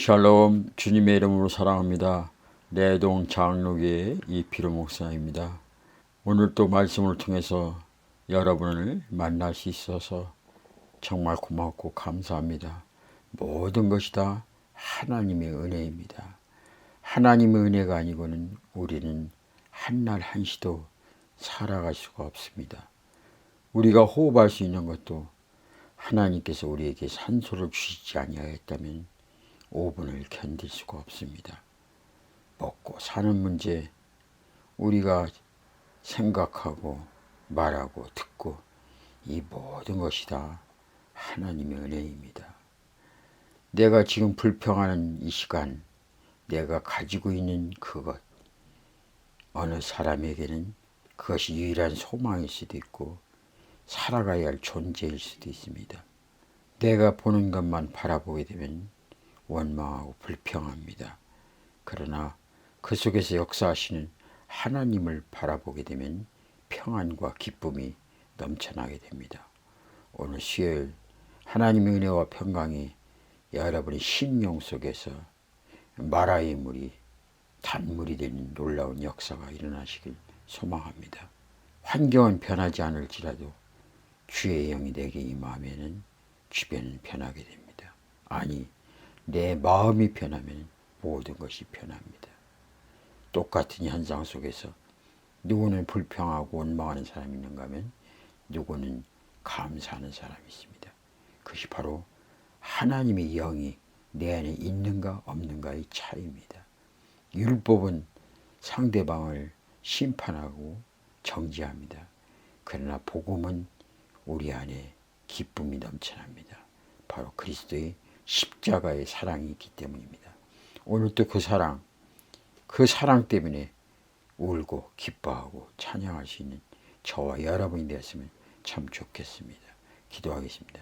샬롬, 주님의 이름으로 사랑합니다. 내동 장로교의 이필호 목사입니다. 오늘 또 말씀을 통해서 여러분을 만날 수 있어서 정말 고맙고 감사합니다. 모든 것이 다 하나님의 은혜입니다. 하나님의 은혜가 아니고는 우리는 한날 한시도 살아갈 수가 없습니다. 우리가 호흡할 수 있는 것도 하나님께서 우리에게 산소를 주시지 아니하였다면 5분을 견딜 수가 없습니다. 먹고 사는 문제, 우리가 생각하고 말하고 듣고 이 모든 것이 다 하나님의 은혜입니다. 내가 지금 불평하는 이 시간, 내가 가지고 있는 그것, 어느 사람에게는 그것이 유일한 소망일 수도 있고 살아가야 할 존재일 수도 있습니다. 내가 보는 것만 바라보게 되면 원망하고 불평합니다. 그러나 그 속에서 역사하시는 하나님을 바라보게 되면 평안과 기쁨이 넘쳐나게 됩니다. 오늘 수요일 하나님의 은혜와 평강이 여러분의 심령 속에서 마라의 물이 단물이 되는 놀라운 역사가 일어나시길 소망합니다. 환경은 변하지 않을지라도 주의 영이 내게 임하면은 주변은 변하게 됩니다. 아니, 내 마음이 변하면 모든 것이 변합니다. 똑같은 현상 속에서 누구는 불평하고 원망하는 사람이 있는가 하면 누구는 감사하는 사람이 있습니다. 그것이 바로 하나님의 영이 내 안에 있는가 없는가의 차이입니다. 율법은 상대방을 심판하고 정죄합니다. 그러나 복음은 우리 안에 기쁨이 넘쳐납니다. 바로 그리스도의 십자가의 사랑이 있기 때문입니다. 오늘도 그 사랑 때문에 울고 기뻐하고 찬양할 수 있는 저와 여러분이 되었으면 참 좋겠습니다. 기도하겠습니다.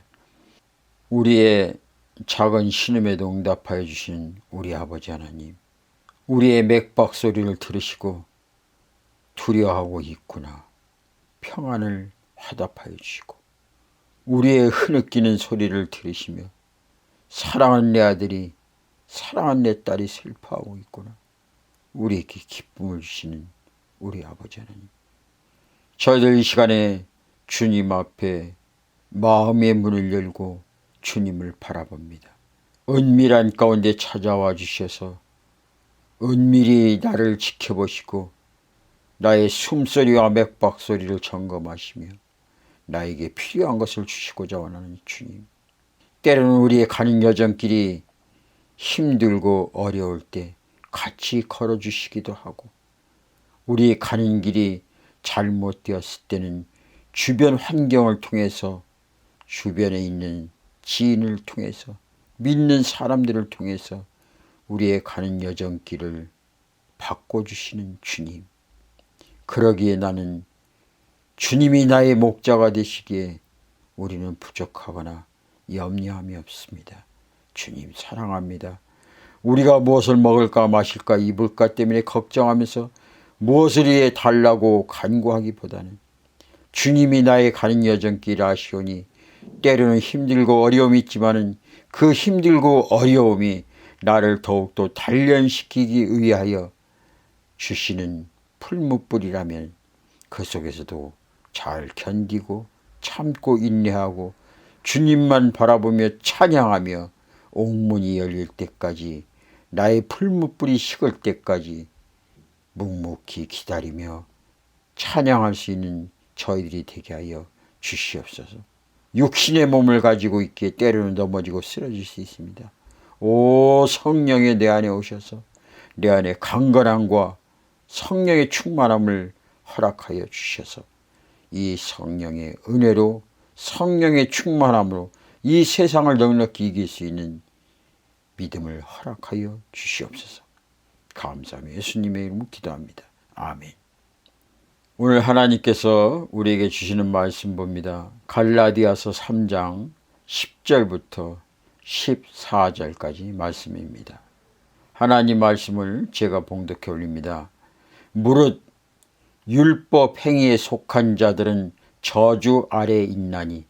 우리의 작은 신음에도 응답하여 주시는 우리 아버지 하나님, 우리의 맥박 소리를 들으시고 두려워하고 있구나 평안을 화답하여 주시고 우리의 흐느끼는 소리를 들으시며 사랑하는 내 아들이 사랑하는 내 딸이 슬퍼하고 있구나 우리에게 기쁨을 주시는 우리 아버지 하나님, 저희들 이 시간에 주님 앞에 마음의 문을 열고 주님을 바라봅니다. 은밀한 가운데 찾아와 주셔서 은밀히 나를 지켜보시고 나의 숨소리와 맥박소리를 점검하시며 나에게 필요한 것을 주시고자 원하는 주님, 때로는 우리의 가는 여정길이 힘들고 어려울 때 같이 걸어주시기도 하고 우리의 가는 길이 잘못되었을 때는 주변 환경을 통해서 주변에 있는 지인을 통해서 믿는 사람들을 통해서 우리의 가는 여정길을 바꿔주시는 주님, 그러기에 나는 주님이 나의 목자가 되시기에 우리는 부족하거나 염려함이 없습니다. 주님 사랑합니다. 우리가 무엇을 먹을까 마실까 입을까 때문에 걱정하면서 무엇을 위해 달라고 간구하기보다는 주님이 나의 가는 여정길 아시오니 때로는 힘들고 어려움이 있지만은 그 힘들고 어려움이 나를 더욱더 단련시키기 위하여 주시는 풀무불이라면 그 속에서도 잘 견디고 참고 인내하고 주님만 바라보며 찬양하며 옥문이 열릴 때까지 나의 풀무불이 식을 때까지 묵묵히 기다리며 찬양할 수 있는 저희들이 되게 하여 주시옵소서. 육신의 몸을 가지고 있기에 때로는 넘어지고 쓰러질 수 있습니다. 오 성령의 내 안에 오셔서 내 안에 강건함과 성령의 충만함을 허락하여 주셔서 이 성령의 은혜로 성령의 충만함으로 이 세상을 넉넉히 이길 수 있는 믿음을 허락하여 주시옵소서. 감사하며 예수님의 이름으로 기도합니다. 아멘. 오늘 하나님께서 우리에게 주시는 말씀 봅니다. 갈라디아서 3장 10절부터 14절까지 말씀입니다. 하나님 말씀을 제가 봉독해 올립니다. 무릇 율법 행위에 속한 자들은 저주 아래에 있나니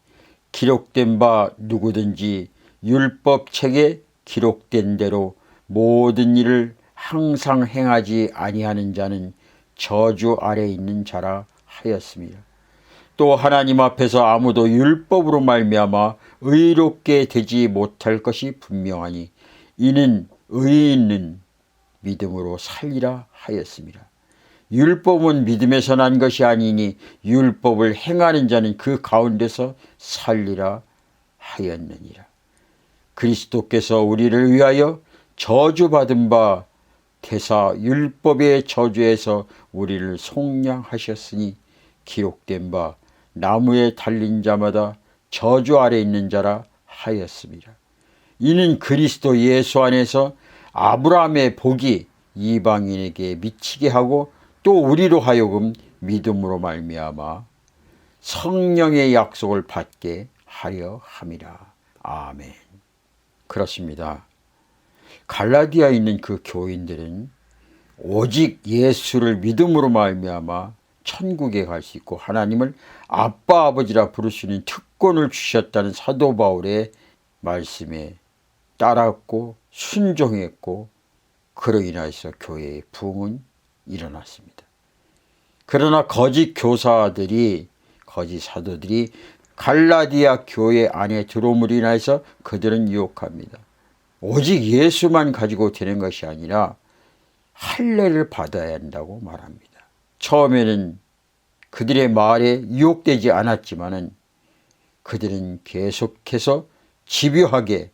기록된 바 누구든지 율법책에 기록된 대로 모든 일을 항상 행하지 아니하는 자는 저주 아래 있는 자라 하였습니다. 또 하나님 앞에서 아무도 율법으로 말미암아 의롭게 되지 못할 것이 분명하니 이는 의인은 믿음으로 살리라 하였습니다. 율법은 믿음에서 난 것이 아니니 율법을 행하는 자는 그 가운데서 살리라 하였느니라. 그리스도께서 우리를 위하여 저주받은 바 태사 율법의 저주에서 우리를 속량하셨으니 기록된 바 나무에 달린 자마다 저주 아래 있는 자라 하였습니다. 이는 그리스도 예수 안에서 아브라함의 복이 이방인에게 미치게 하고 또 우리로 하여금 믿음으로 말미암아 성령의 약속을 받게 하려 함이라. 아멘. 그렇습니다. 갈라디아에 있는 그 교인들은 오직 예수를 믿음으로 말미암아 천국에 갈 수 있고 하나님을 아빠 아버지라 부를 수 있는 특권을 주셨다는 사도 바울의 말씀에 따랐고 순종했고 그로 인하여서 교회의 부흥은 일어났습니다. 그러나 거짓 교사들이 거짓 사도들이 갈라디아 교회 안에 들어옴으로 인하여서 그들은 유혹합니다. 오직 예수만 가지고 되는 것이 아니라 할례를 받아야 한다고 말합니다. 처음에는 그들의 말에 유혹되지 않았지만은 그들은 계속해서 집요하게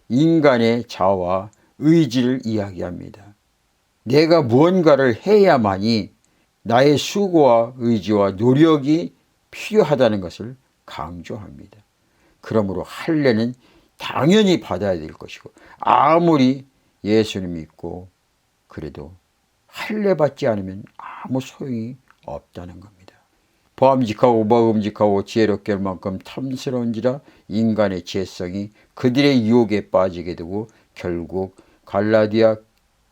인간의 자아와 의지를 이야기합니다. 내가 무언가를 해야만이 나의 수고와 의지와 노력이 필요하다는 것을 강조합니다. 그러므로 할례는 당연히 받아야 될 것이고 아무리 예수를 믿고 그래도 할례 받지 않으면 아무 소용이 없다는 겁니다. 보암직하고 먹음직하고 지혜롭게 할 만큼 탐스러운지라 인간의 지혜성이 그들의 유혹에 빠지게 되고 결국 갈라디아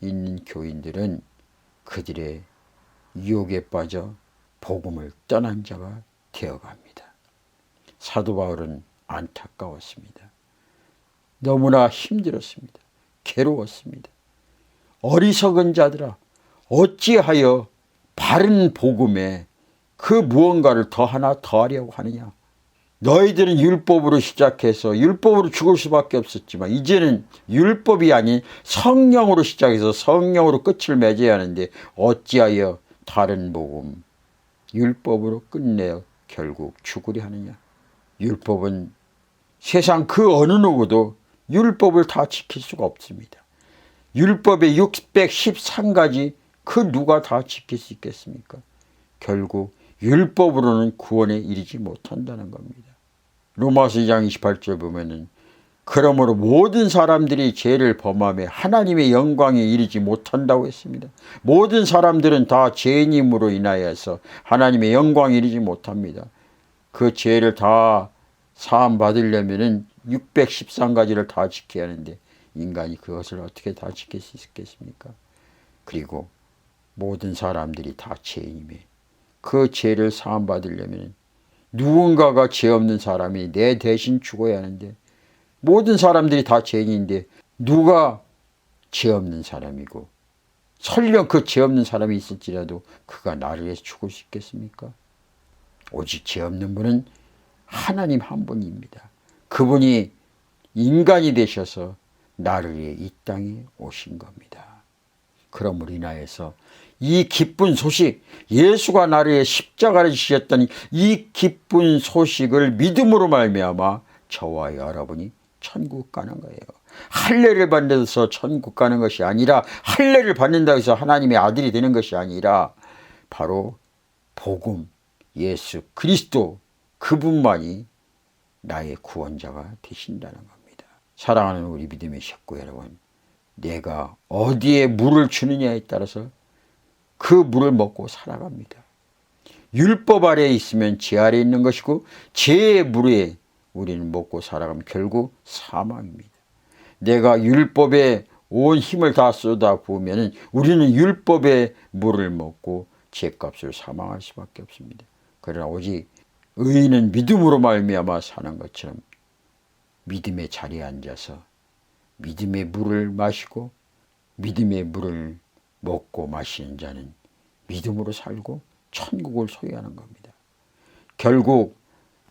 있는 교인들은 그들의 유혹에 빠져 복음을 떠난 자가 되어갑니다. 사도 바울은 안타까웠습니다. 너무나 힘들었습니다. 괴로웠습니다. 어리석은 자들아 어찌하여 바른 복음에 그 무언가를 더 하나 더하려고 하느냐. 너희들은 율법으로 시작해서 율법으로 죽을 수밖에 없었지만 이제는 율법이 아닌 성령으로 시작해서 성령으로 끝을 맺어야 하는데 어찌하여 다른 복음 율법으로 끝내어 결국 죽으려 하느냐. 율법은 세상 그 어느 누구도 율법을 다 지킬 수가 없습니다. 율법의 613가지 그 누가 다 지킬 수 있겠습니까? 결국 율법으로는 구원에 이르지 못한다는 겁니다. 로마서 2장 28절 보면은 그러므로 모든 사람들이 죄를 범하며 하나님의 영광에 이르지 못한다고 했습니다. 모든 사람들은 다 죄인임으로 인하여서 하나님의 영광에 이르지 못합니다. 그 죄를 다 사함 받으려면은 613가지를 다 지켜야 하는데 인간이 그것을 어떻게 다 지킬 수 있겠습니까? 그리고 모든 사람들이 다 죄인임에 그 죄를 사함 받으려면 누군가가 죄 없는 사람이 내 대신 죽어야 하는데 모든 사람들이 다 죄인인데 누가 죄 없는 사람이고 설령 그 죄 없는 사람이 있을지라도 그가 나를 위해서 죽을 수 있겠습니까? 오직 죄 없는 분은 하나님 한 분입니다. 그분이 인간이 되셔서 나를 위해 이 땅에 오신 겁니다. 그러므로 인하여서 이 기쁜 소식, 예수가 나를 위해 십자가를 지셨다니 이 기쁜 소식을 믿음으로 말미암아 저와 여러분이 천국 가는 거예요. 할례를 받아서 천국 가는 것이 아니라 할례를 받는다고 해서 하나님의 아들이 되는 것이 아니라 바로 복음, 예수 그리스도 그분만이 나의 구원자가 되신다는 겁니다. 사랑하는 우리 믿음의 식구 여러분, 내가 어디에 물을 주느냐에 따라서 그 물을 먹고 살아갑니다. 율법 아래에 있으면 죄 아래에 있는 것이고 죄의 물에 우리는 먹고 살아가면 결국 사망입니다. 내가 율법에 온 힘을 다 쏟아부으면 우리는 율법의 물을 먹고 죄값을 사망할 수밖에 없습니다. 그러나 오직 의인은 믿음으로 말미암아 사는 것처럼 믿음의 자리에 앉아서 믿음의 물을 마시고 믿음의 물을 먹고 마시는 자는 믿음으로 살고 천국을 소유하는 겁니다. 결국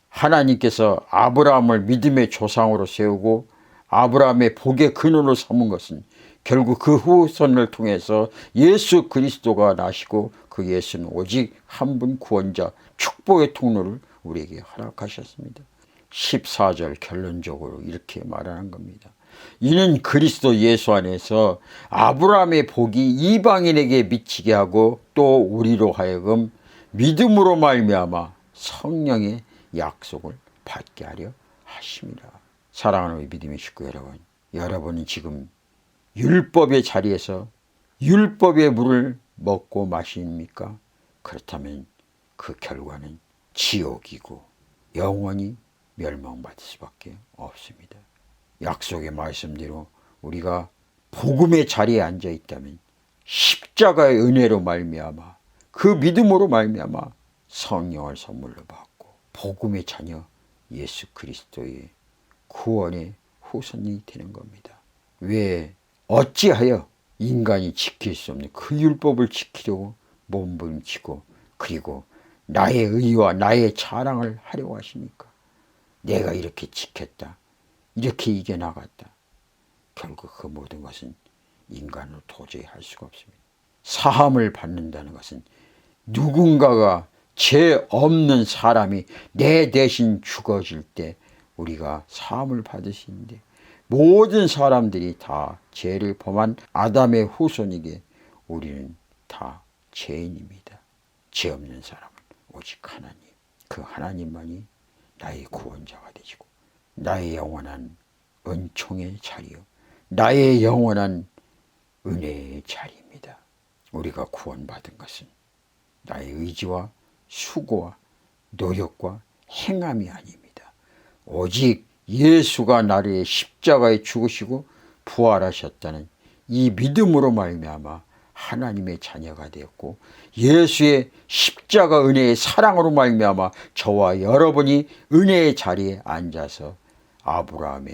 하나님께서 아브라함을 믿음의 조상으로 세우고 아브라함의 복의 근원으로 삼은 것은 결국 그 후손을 통해서 예수 그리스도가 나시고 그 예수는 오직 한 분 구원자 축복의 통로를 우리에게 허락하셨습니다. 14절 결론적으로 이렇게 말하는 겁니다. 이는 그리스도 예수 안에서 아브라함의 복이 이방인에게 미치게 하고 또 우리로 하여금 믿음으로 말미암아 성령의 약속을 받게 하려 하심이라. 사랑하는 우리 믿음의 식구 여러분, 여러분은 지금 율법의 자리에서 율법의 물을 먹고 마십니까? 그렇다면 그 결과는 지옥이고 영원히 멸망받을 수밖에 없습니다. 약속의 말씀대로 우리가 복음의 자리에 앉아 있다면 십자가의 은혜로 말미암아 그 믿음으로 말미암아 성령을 선물로 받고 복음의 자녀 예수 그리스도의 구원의 후손이 되는 겁니다. 왜 어찌하여 인간이 지킬 수 없는 그 율법을 지키려고 몸부림치고 그리고 나의 의와 나의 자랑을 하려고 하십니까? 내가 이렇게 지켰다, 이렇게 이겨나갔다. 결국 그 모든 것은 인간으로 도저히 할 수가 없습니다. 사함을 받는다는 것은 누군가가 죄 없는 사람이 내 대신 죽어질 때 우리가 사함을 받을 수 있는데, 모든 사람들이 다 죄를 범한 아담의 후손이기에 우리는 다 죄인입니다. 죄 없는 사람은 오직 하나님, 그 하나님만이 나의 구원자가 되시고 나의 영원한 은총의 자리요, 나의 영원한 은혜의 자리입니다. 우리가 구원받은 것은 나의 의지와 수고와 노력과 행함이 아닙니다. 오직 예수가 나를 십자가에 죽으시고 부활하셨다는 이 믿음으로 말미암아 하나님의 자녀가 되었고, 예수의 십자가 은혜의 사랑으로 말미암아 저와 여러분이 은혜의 자리에 앉아서 아브라함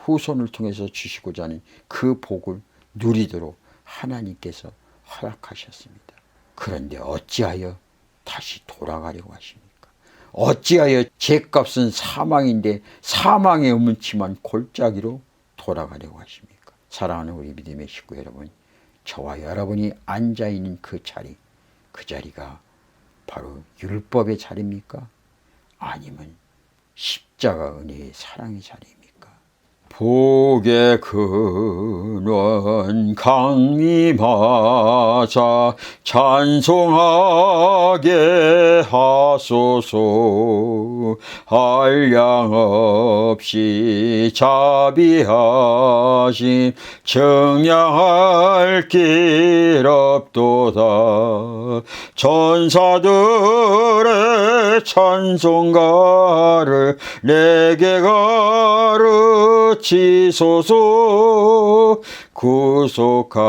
후손을 통해서 주시고자 하는 그 복을 누리도록 하나님께서 허락하셨습니다. 그런데 어찌하여 다시 돌아가려고 하십니까? 어찌하여 죄값은 사망인데 사망의 음침한 골짜기로 돌아가려고 하십니까? 사랑하는 우리 믿음의 식구 여러분, 저와 여러분이 앉아있는 그 자리, 그 자리가 바로 율법의 자리입니까? 아니면 십자가 은혜의 사랑의 자리입니까? 복의 근원 강림하사 찬송하게 하소서. 한량 없이 자비하심 청량할 길 없도다. 천사들의 찬송가를 내게 가르치소서. 구속하신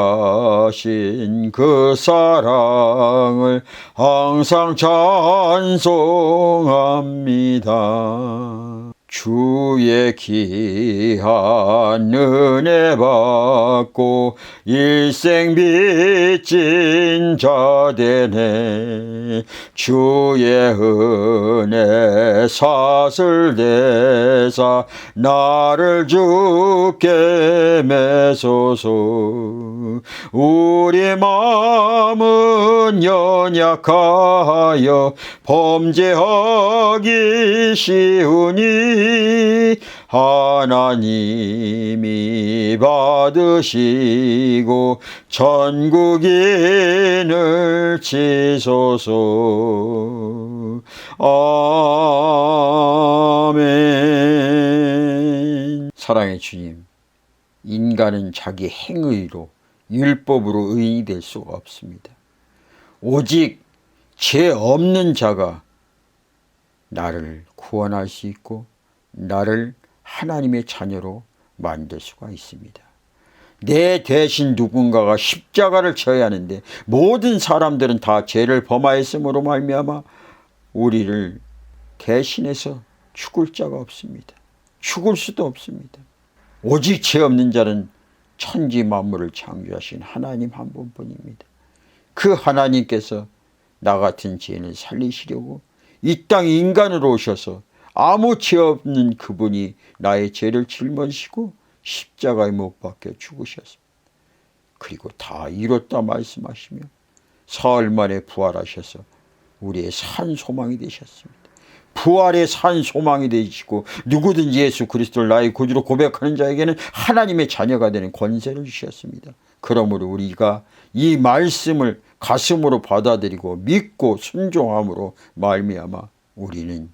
그 사랑을 항상 찬송합니다. 주의 귀한 은혜 받고 일생 빚진 자 되네. 주의 은혜 사슬대사 나를 주께 매소서. 우리 마음은 연약하여 범죄하기 쉬우니 하나님이 받으시고 천국인을 치소서. 아멘. 사랑의 주님, 인간은 자기 행위로 율법으로 의인이 될 수가 없습니다. 오직 죄 없는 자가 나를 구원할 수 있고 나를 하나님의 자녀로 만들 수가 있습니다. 내 대신 누군가가 십자가를 져야 하는데 모든 사람들은 다 죄를 범하였으므로 말미암아 우리를 대신해서 죽을 자가 없습니다. 죽을 수도 없습니다. 오직 죄 없는 자는 천지 만물을 창조하신 하나님 한 분뿐입니다. 그 하나님께서 나 같은 죄인을 살리시려고 이 땅에 인간으로 오셔서 아무 죄 없는 그분이 나의 죄를 짊어지시고 십자가에 못 박혀 죽으셨습니다. 그리고 다 이뤘다 말씀하시며 사흘 만에 부활하셔서 우리의 산 소망이 되셨습니다. 부활의 산 소망이 되시고 누구든지 예수 그리스도를 나의 구주로 고백하는 자에게는 하나님의 자녀가 되는 권세를 주셨습니다. 그러므로 우리가 이 말씀을 가슴으로 받아들이고 믿고 순종함으로 말미암아 우리는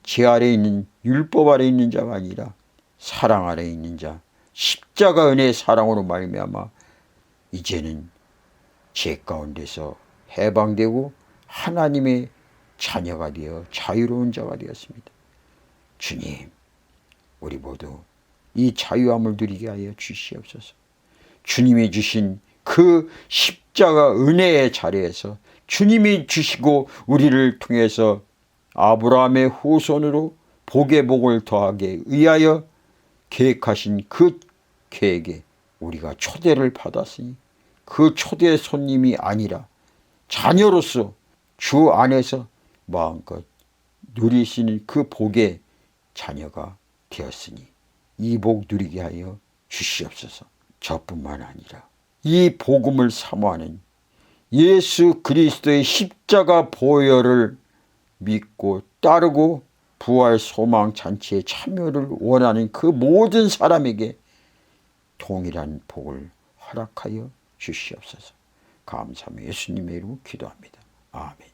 죄 아래 있는 율법 아래 있는 자가 아니라 사랑 아래 있는 자, 십자가 은혜의 사랑으로 말미암아 이제는 죄 가운데서 해방되고 하나님의 자녀가 되어 자유로운 자가 되었습니다. 주님, 우리 모두 이 자유함을 누리게 하여 주시옵소서. 주님이 주신 그 십자가 은혜의 자리에서 주님이 주시고 우리를 통해서 아브라함의 후손으로 복의 복을 더하게 의하여 계획하신 그 계획에 우리가 초대를 받았으니 그 초대 손님이 아니라 자녀로서 주 안에서 마음껏 누리시는 그 복의 자녀가 되었으니 이 복 누리게 하여 주시옵소서. 저뿐만 아니라 이 복음을 사모하는 예수 그리스도의 십자가 보혈을 믿고 따르고 부활 소망 잔치에 참여를 원하는 그 모든 사람에게 동일한 복을 허락하여 주시옵소서. 감사하며 예수님의 이름으로 기도합니다. 아멘.